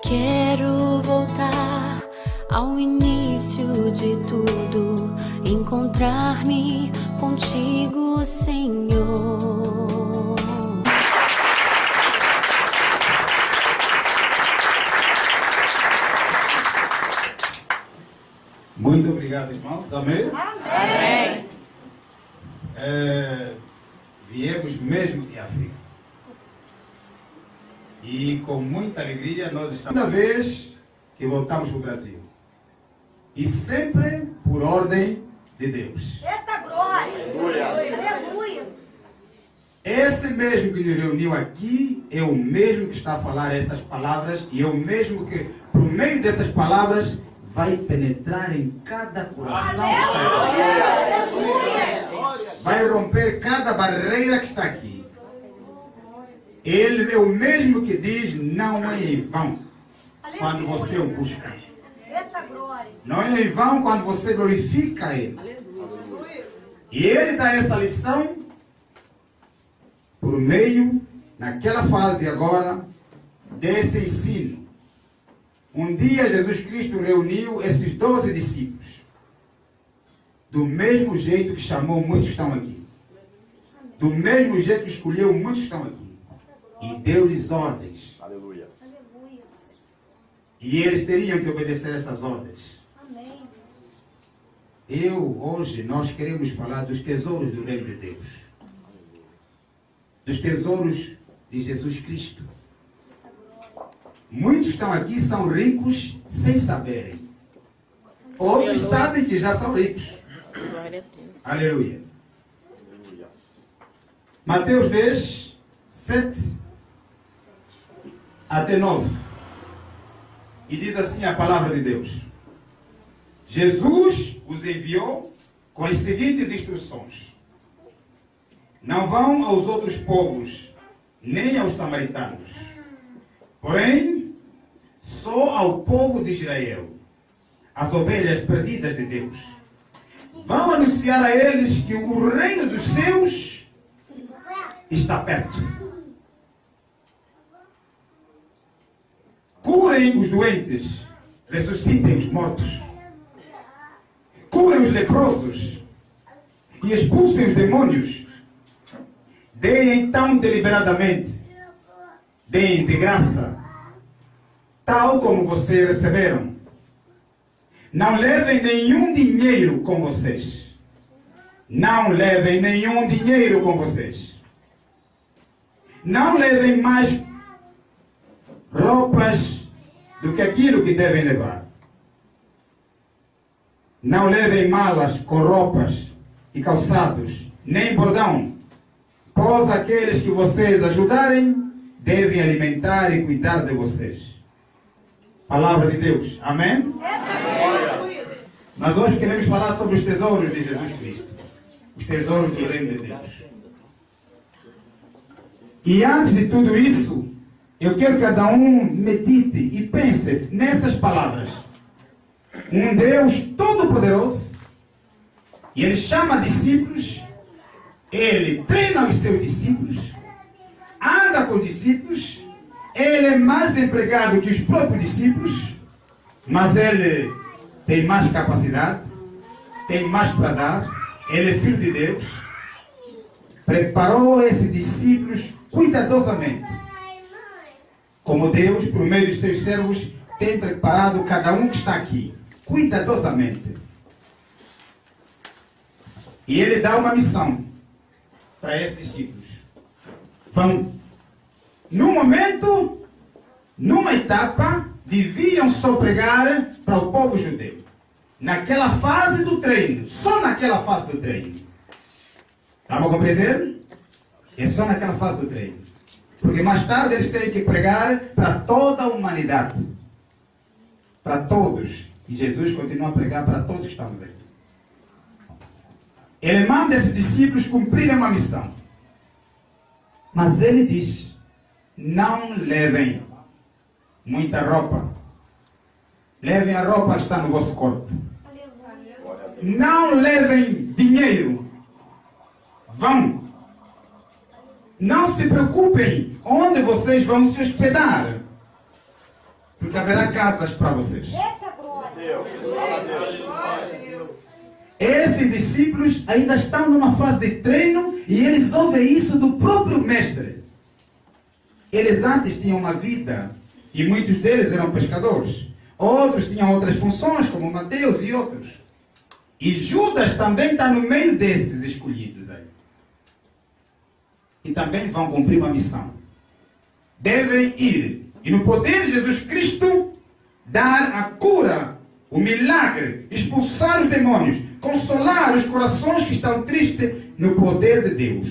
Quero voltar ao início de tudo, encontrar-me contigo, Senhor. Muito obrigado, irmãos. Amém? Amém. Viemos mesmo de África. E com muita alegria nós estamos. Toda vez que voltamos para o Brasil. E sempre por ordem de Deus. Eita glória! Aleluia! Esse mesmo que nos reuniu aqui é o mesmo que está a falar essas palavras e é o mesmo que, por meio dessas palavras, vai penetrar em cada coração. Vai romper cada barreira que está aqui. Ele é o mesmo que diz, não é em vão quando você o busca. Não é em vão quando você glorifica Ele. E Ele dá essa lição por meio, naquela fase agora, desse ensino. Um dia Jesus Cristo reuniu esses 12 discípulos. Do mesmo jeito que chamou muitos que estão aqui. Do mesmo jeito que escolheu muitos que estão aqui. E deu-lhes ordens. Aleluia. E eles teriam que obedecer essas ordens. Amém. Hoje, nós queremos falar dos tesouros do reino de Deus. Dos tesouros de Jesus Cristo. Muitos que estão aqui são ricos sem saberem. Outros sabem que já são ricos. Aleluia. Mateus 10, 7 até 9. E diz assim a palavra de Deus. Jesus os enviou com as seguintes instruções. Não vão aos outros povos, nem aos samaritanos. Porém, só ao povo de Israel, as ovelhas perdidas de Deus. Vão anunciar a eles que o reino dos céus está perto. Curem os doentes, ressuscitem os mortos. Curem os leprosos e expulsem os demônios. Deem então deliberadamente. Deem de graça, tal como vocês receberam. Não levem nenhum dinheiro com vocês. Não levem nenhum dinheiro com vocês. Não levem mais roupas do que aquilo que devem levar. Não levem malas com roupas e calçados, nem bordão, pois aqueles que vocês ajudarem devem alimentar e cuidar de vocês. Palavra de Deus. Amém? Mas hoje queremos falar sobre os tesouros de Jesus Cristo. Os tesouros do reino de Deus. E antes de tudo isso, eu quero que cada um medite e pense nessas palavras. Um Deus todo-poderoso, e Ele chama discípulos, Ele treina os seus discípulos, anda com os discípulos, Ele é mais empregado que os próprios discípulos, mas Ele tem mais capacidade, tem mais para dar, Ele é filho de Deus, preparou esses discípulos cuidadosamente. Como Deus, por meio dos seus servos, tem preparado cada um que está aqui, cuidadosamente. E Ele dá uma missão para esses discípulos. Vão, num momento, numa etapa, deviam só pregar para o povo judeu. Naquela fase do treino, só naquela fase do treino. Estão a compreender? É só naquela fase do treino. Porque mais tarde eles têm que pregar para toda a humanidade. Para todos. E Jesus continua a pregar para todos que estamos aqui. Ele manda esses discípulos cumprirem uma missão. Mas ele diz, não levem muita roupa. Levem a roupa que está no vosso corpo. Não levem dinheiro. Vão. Não se preocupem onde vocês vão se hospedar. Porque haverá casas para vocês. Eita, glória. Esses discípulos ainda estão numa fase de treino e eles ouvem isso do próprio mestre. Eles antes tinham uma vida e muitos deles eram pescadores. Outros tinham outras funções, como Mateus e outros. E Judas também está no meio desses escolhidos aí. E também vão cumprir uma missão. Devem ir e no poder de Jesus Cristo dar a cura, o milagre, expulsar os demônios, consolar os corações que estão tristes no poder de Deus.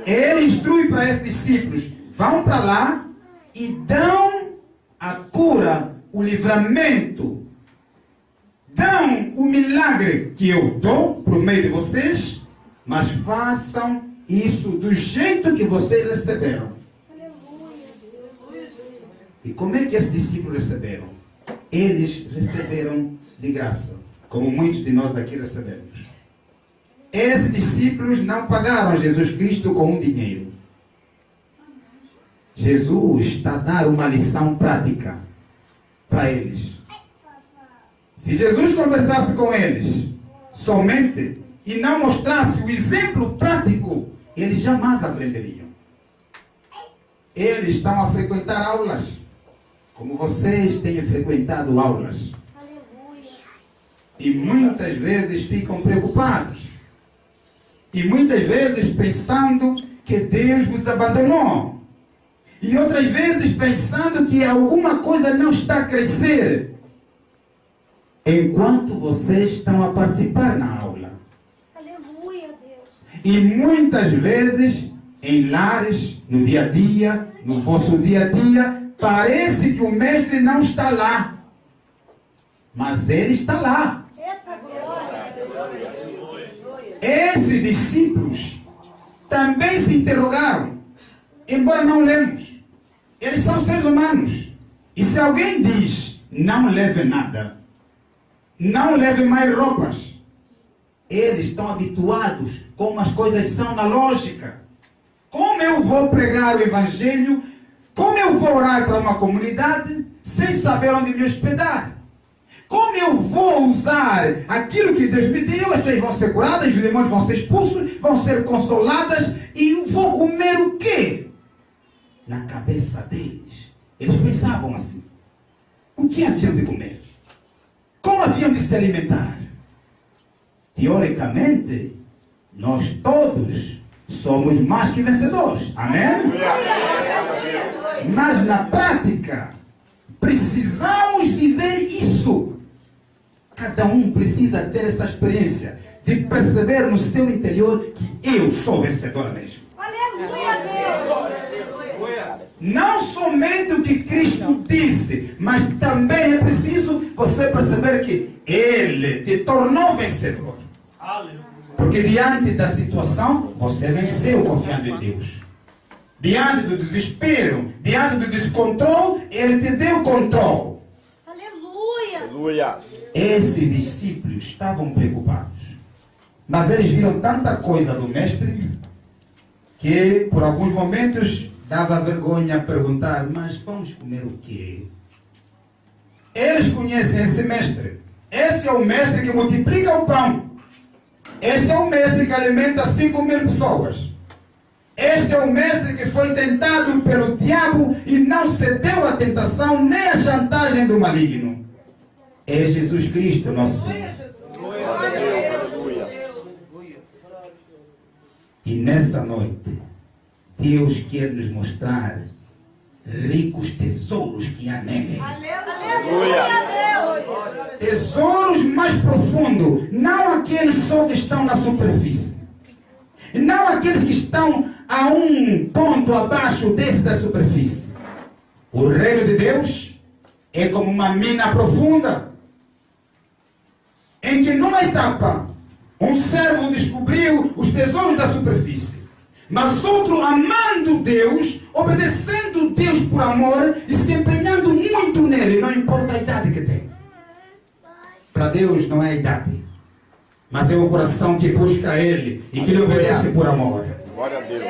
Ele instrui para esses discípulos, vão para lá e dão a cura, o livramento, dão o milagre que eu dou por meio de vocês, mas façam isso do jeito que vocês receberam. E como é que esses discípulos receberam? Eles receberam de graça, como muitos de nós aqui recebemos. Esses discípulos não pagaram Jesus Cristo com dinheiro. Jesus está a dar uma lição prática para eles. Se Jesus conversasse com eles somente e não mostrasse o exemplo prático, eles jamais aprenderiam. Eles estão a frequentar aulas, como vocês têm frequentado aulas. E muitas vezes ficam preocupados. E muitas vezes pensando que Deus vos abandonou. E outras vezes pensando que alguma coisa não está a crescer. Enquanto vocês estão a participar na aula. Aleluia, Deus. E muitas vezes, em lares, no dia a dia, no vosso dia a dia, parece que o mestre não está lá. Mas ele está lá. Eita, glória. Esses discípulos também se interrogaram, embora não lemos. Eles são seres humanos. E se alguém diz, não leve nada, não leve mais roupas, eles estão habituados como as coisas são na lógica. Como eu vou pregar o evangelho? Como eu vou orar para uma comunidade sem saber onde me hospedar? Como eu vou usar aquilo que Deus me deu? As pessoas vão ser curadas, os demônios vão ser expulsos, vão ser consoladas e vou comer o quê? Na cabeça deles, eles pensavam assim: o que haviam de comer? Como haviam de se alimentar? Teoricamente, nós todos somos mais que vencedores. Amém? Mas na prática, precisamos viver isso. Cada um precisa ter essa experiência de perceber no seu interior que eu sou vencedor mesmo. Aleluia, Deus. Não somente o que Cristo disse, mas também é preciso você perceber que Ele te tornou vencedor. Porque diante da situação, você venceu confiando em Deus. Diante do desespero, diante do descontrole, Ele te deu controle. Aleluia. Esses discípulos estavam preocupados. Mas eles viram tanta coisa do Mestre que por alguns momentos dava vergonha perguntar: mas vamos comer o quê? Eles conhecem esse Mestre. Esse é o Mestre que multiplica o pão. Este é o Mestre que alimenta 5.000 pessoas. Este é o Mestre que foi tentado pelo diabo e não cedeu à tentação nem à chantagem do maligno. É Jesus Cristo, nosso Senhor. E nessa noite, Deus quer nos mostrar ricos tesouros que há nele. Aleluia, Deus. Tesouros mais profundos, não aqueles só que estão na superfície. Não aqueles que estão a um ponto abaixo desse da superfície. O reino de Deus é como uma mina profunda, em que numa etapa um servo descobriu os tesouros da superfície, mas outro amando Deus, obedecendo Deus por amor e se empenhando muito nele, não importa a idade que tem. Para Deus não é a idade, mas é o coração que busca Ele e que lhe obedece por amor. Glória a Deus.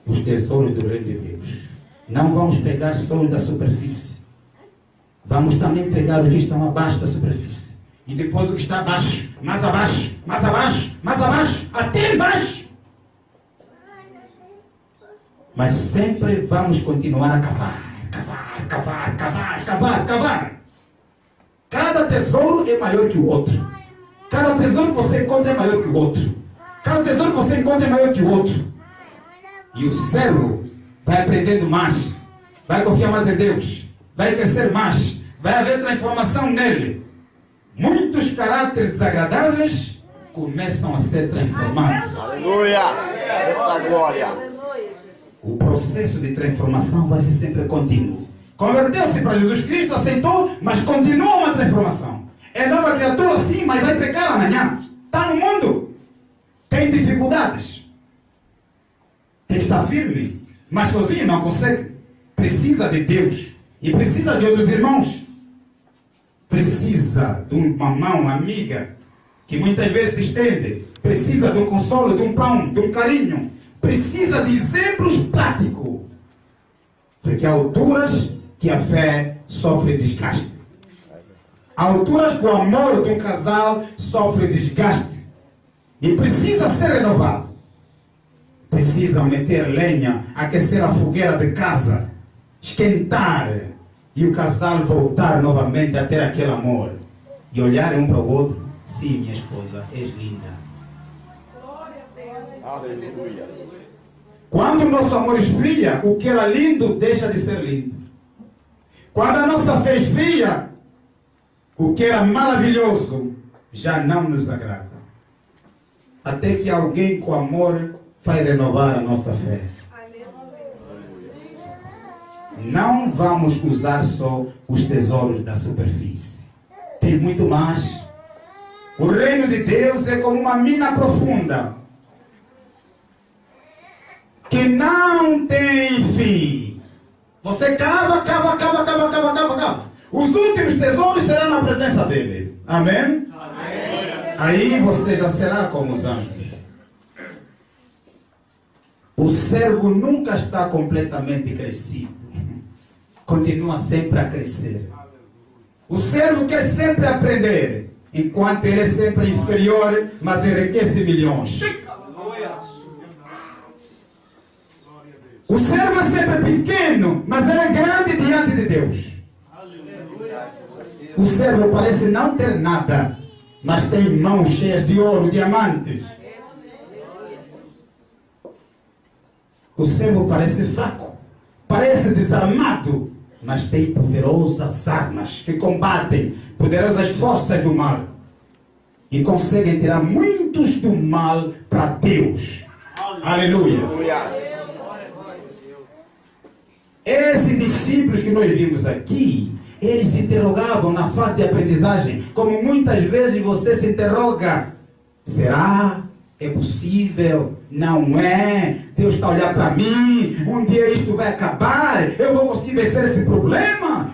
os tesouros do reino de Deus. Não vamos pegar só os da superfície. Vamos também pegar os que estão abaixo da superfície. E depois o que está abaixo, mais abaixo, mais abaixo, mais abaixo, até embaixo. Mas sempre vamos continuar a cavar, cavar, cavar, cavar, cavar, cavar. Cada tesouro é maior que o outro. Cada tesouro que você encontra é maior que o outro. Cada tesouro que você encontra é maior que o outro. E o servo vai aprendendo mais, vai confiar mais em Deus, vai crescer mais, vai haver transformação nele. Muitos caráteres desagradáveis começam a ser transformados. Aleluia! Essa glória! O processo de transformação vai ser sempre contínuo. Converteu-se para Jesus Cristo, aceitou, mas continua uma transformação. É nova criatura sim, mas vai pecar amanhã. Está no mundo. Tem dificuldades. Tem que estar firme, mas sozinho não consegue. Precisa de Deus. E precisa de outros irmãos. Precisa de uma mão amiga, que muitas vezes se estende. Precisa de um consolo, de um pão, de um carinho. Precisa de exemplos práticos. Porque há alturas que a fé sofre desgaste. Há alturas que o amor de um casal sofre desgaste. E precisa ser renovado. Precisa meter lenha, aquecer a fogueira de casa, esquentar, e o casal voltar novamente a ter aquele amor. E olharem um para o outro. Sim, minha esposa, és linda. Aleluia! Quando o nosso amor esfria, o que era lindo deixa de ser lindo. Quando a nossa fé esfria, o que era maravilhoso já não nos agrada. Até que alguém com amor vai renovar a nossa fé. Não vamos usar só os tesouros da superfície. Tem muito mais. O reino de Deus é como uma mina profunda, que não tem fim. Você cava, cava, cava, cava, cava, cava, cava. Os últimos tesouros serão na presença dele. Amém? Amém. Aí você já será como os anjos. O servo nunca está completamente crescido. Continua sempre a crescer. O servo quer sempre aprender, enquanto ele é sempre inferior, mas enriquece milhões. O servo é sempre pequeno, mas ele é grande diante de Deus. O servo parece não ter nada, mas tem mãos cheias de ouro, diamantes. O servo parece fraco, parece desarmado, mas tem poderosas armas que combatem poderosas forças do mal e conseguem tirar muitos do mal para Deus. Aleluia! Esses discípulos que nós vimos aqui, eles se interrogavam na fase de aprendizagem, como muitas vezes você se interroga: será? É possível? Não é? Deus está olhando para mim? Um dia isto vai acabar? Eu vou conseguir vencer esse problema?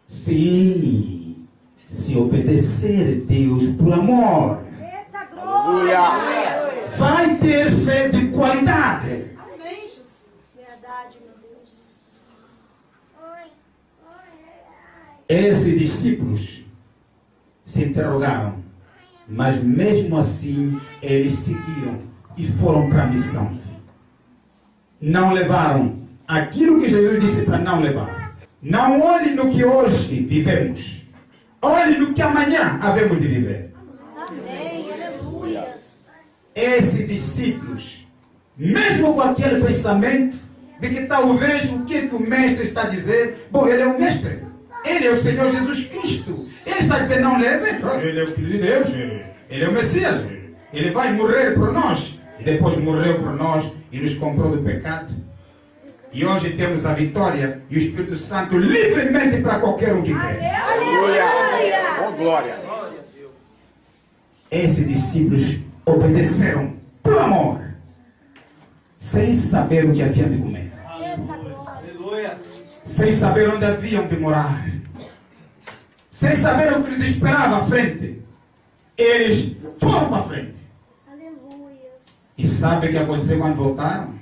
Sim, se obedecer a Deus por amor, vai ter fé de qualidade. Verdade, meu Deus. Esses discípulos se interrogaram, mas mesmo assim eles seguiram e foram para a missão. Não levaram aquilo que Jesus disse para não levar. Não olhe no que hoje vivemos. Olhe no que amanhã havemos de viver. Amém, aleluia. Esses discípulos, mesmo com aquele pensamento de que talvez o que o mestre está a dizer, bom, ele é o mestre, ele é o Senhor Jesus Cristo, ele está a dizer não leve, ele é o Filho de Deus, ele é o Messias, ele vai morrer por nós, e depois morreu por nós e nos comprou do pecado, e hoje temos a vitória e o Espírito Santo livremente para qualquer um que quer. Aleluia! Oh, glória! Esses discípulos obedeceram por amor, sem saber o que haviam de comer, sem saber onde haviam de morar, sem saber o que lhes esperava à frente. Eles foram para frente. Aleluia. E sabe o que aconteceu quando voltaram?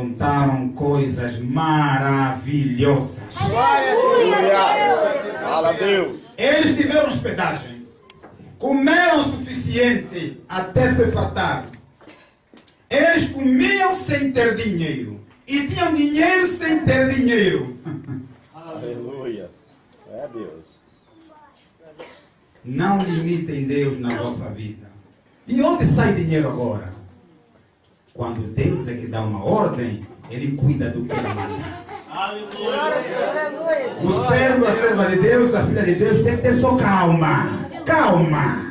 contaram coisas maravilhosas. Aleluia. Fala a Deus. Eles tiveram hospedagem, comeram o suficiente até se fartar. Eles comiam sem ter dinheiro e tinham dinheiro sem ter dinheiro. Aleluia. É Deus. Não limitem Deus na vossa vida. De onde sai dinheiro agora? Quando Deus é que dá uma ordem, Ele cuida do que Ele manda. O servo, a serva de Deus, a filha de Deus tem que ter só calma. Calma.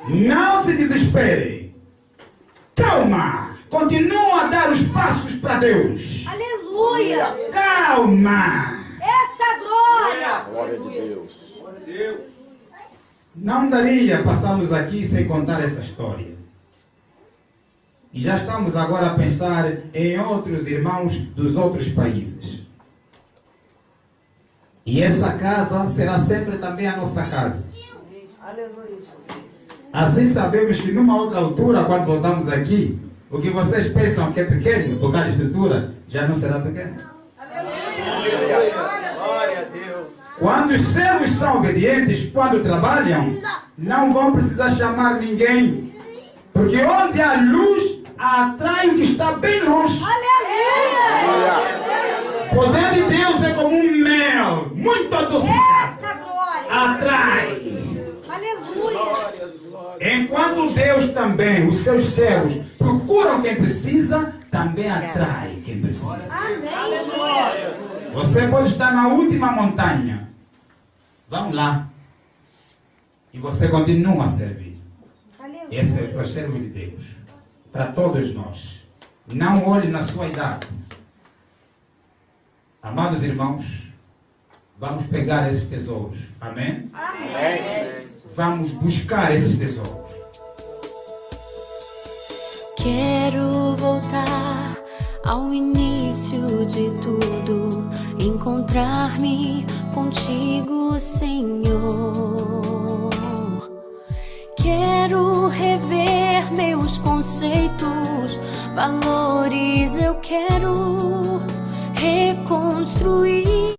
Não se desespere. Calma. Continua a dar os passos para Deus. Aleluia. Calma. Eita glória. Glória de Deus. Não daria passarmos aqui sem contar essa história. E já estamos agora a pensar em outros irmãos dos outros países. E essa casa será sempre também a nossa casa. Assim sabemos que numa outra altura, quando voltamos aqui, o que vocês pensam que é pequeno, por causa da estrutura, já não será pequeno. Glória a Deus. Quando os servos são obedientes, quando trabalham, não vão precisar chamar ninguém. Porque onde há luz, atrai o que está bem longe. O poder de Deus é como um mel, muito adocicado. Eita glória. Atrai. Aleluia. Enquanto Deus também, os seus servos, procuram quem precisa, também atrai quem precisa. Amém. Você pode estar na última montanha. Vamos lá. E você continua a servir. Aleluia. Esse é o servo de Deus. Para todos nós. Não olhe na sua idade. Amados irmãos, vamos pegar esses tesouros. Amém? Amém. Vamos buscar esses tesouros. Quero voltar ao início de tudo, encontrar-me contigo, Senhor. Quero rever meus conceitos, valores, eu quero reconstruir